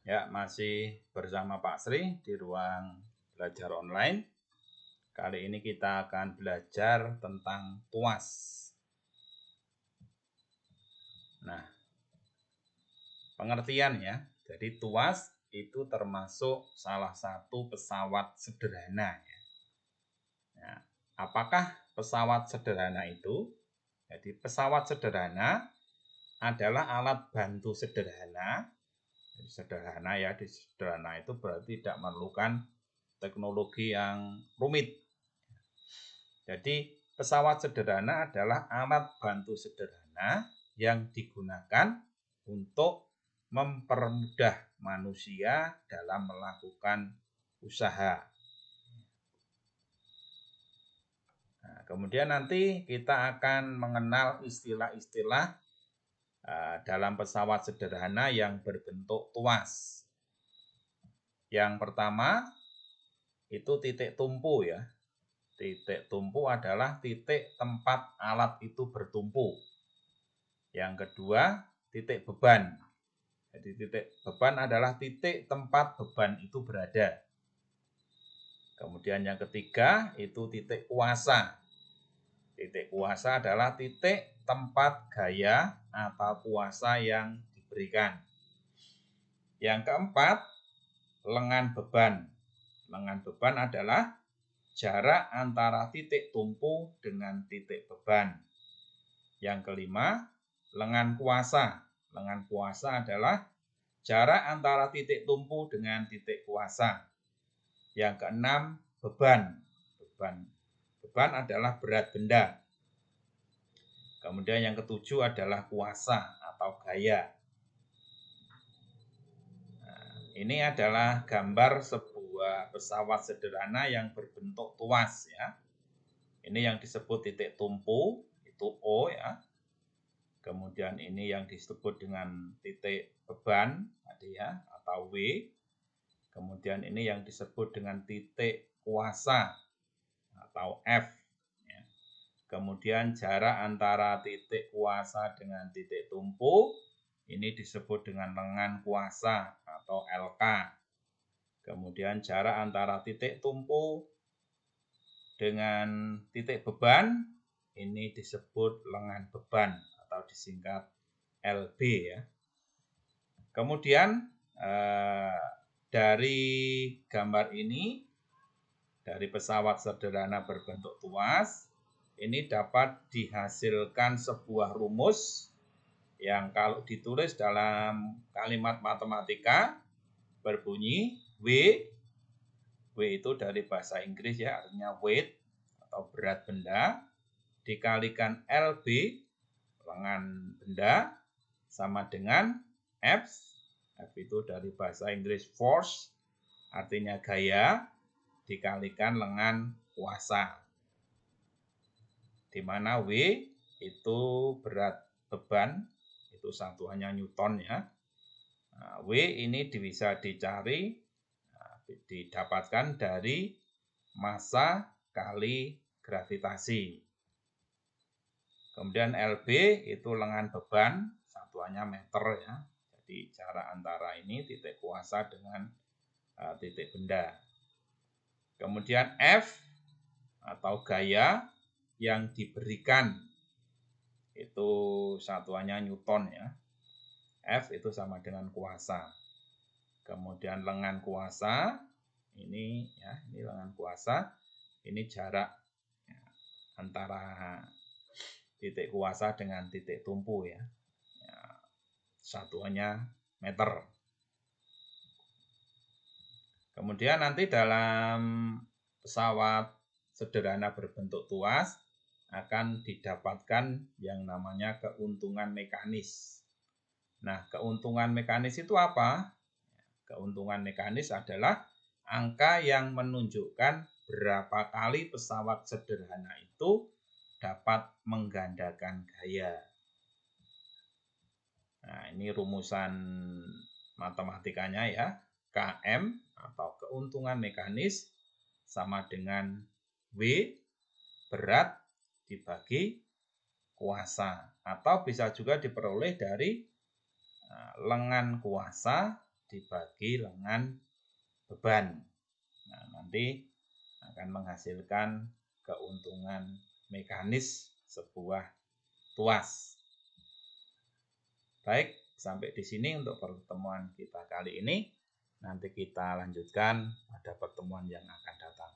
Ya, masih bersama Pak Sri di ruang belajar online. Kali ini kita akan belajar tentang tuas. Nah, pengertian ya. Jadi tuas itu termasuk salah satu pesawat sederhana ya. Nah, apakah pesawat sederhana itu? Jadi pesawat sederhana adalah alat bantu sederhana. Jadi sederhana ya, di sederhana itu berarti tidak memerlukan teknologi yang rumit. Jadi pesawat sederhana adalah alat bantu sederhana yang digunakan untuk mempermudah manusia dalam melakukan usaha. Nah, kemudian nanti kita akan mengenal istilah-istilah dalam pesawat sederhana yang berbentuk tuas. Yang pertama itu titik tumpu ya. Titik tumpu adalah titik tempat alat itu bertumpu. Yang kedua, titik beban. Jadi titik beban adalah titik tempat beban itu berada. Kemudian yang ketiga, itu titik kuasa. Titik kuasa adalah titik tempat gaya atau kuasa yang diberikan. Yang keempat, lengan beban. Lengan beban adalah jarak antara titik tumpu dengan titik beban. Yang kelima, lengan kuasa. Lengan kuasa adalah jarak antara titik tumpu dengan titik kuasa. Yang keenam, beban. Beban adalah berat benda. Kemudian yang ketujuh adalah kuasa atau gaya. Nah, ini adalah gambar sebuah pesawat sederhana yang berbentuk tuas ya. Ini yang disebut titik tumpu, itu O ya. Kemudian ini yang disebut dengan titik beban tadi ya, atau W. Kemudian ini yang disebut dengan titik kuasa atau F. Kemudian jarak antara titik kuasa dengan titik tumpu ini disebut dengan lengan kuasa atau LK. Kemudian jarak antara titik tumpu dengan titik beban ini disebut lengan beban atau disingkat LB ya. Kemudian dari gambar ini, dari pesawat sederhana berbentuk tuas, ini dapat dihasilkan sebuah rumus yang kalau ditulis dalam kalimat matematika berbunyi W itu dari bahasa Inggris ya, artinya weight atau berat benda, dikalikan LB, lengan benda, sama dengan F itu dari bahasa Inggris force, artinya gaya, dikalikan lengan kuasa. Di mana W itu berat beban, itu satuannya Newton ya. Nah, W ini bisa dicari, didapatkan dari massa kali gravitasi. Kemudian LB itu lengan beban, satuannya meter ya. Jadi jarak antara ini titik kuasa dengan titik benda. Kemudian F atau gaya yang diberikan itu satuannya Newton ya. F itu sama dengan kuasa. Kemudian lengan kuasa ini ya, ini lengan kuasa, ini jarak ya, antara titik kuasa dengan titik tumpu ya. Satuannya meter. Kemudian nanti dalam pesawat sederhana berbentuk tuas akan didapatkan yang namanya keuntungan mekanis. Nah, keuntungan mekanis itu apa? Keuntungan mekanis adalah angka yang menunjukkan berapa kali pesawat sederhana itu dapat menggandakan gaya. Nah, ini rumusan matematikanya ya. KM atau keuntungan mekanis sama dengan W berat dibagi kuasa, atau bisa juga diperoleh dari lengan kuasa dibagi lengan beban. Nah, nanti akan menghasilkan keuntungan mekanis sebuah tuas. Baik, sampai di sini untuk pertemuan kita kali ini. Nanti kita lanjutkan pada pertemuan yang akan datang.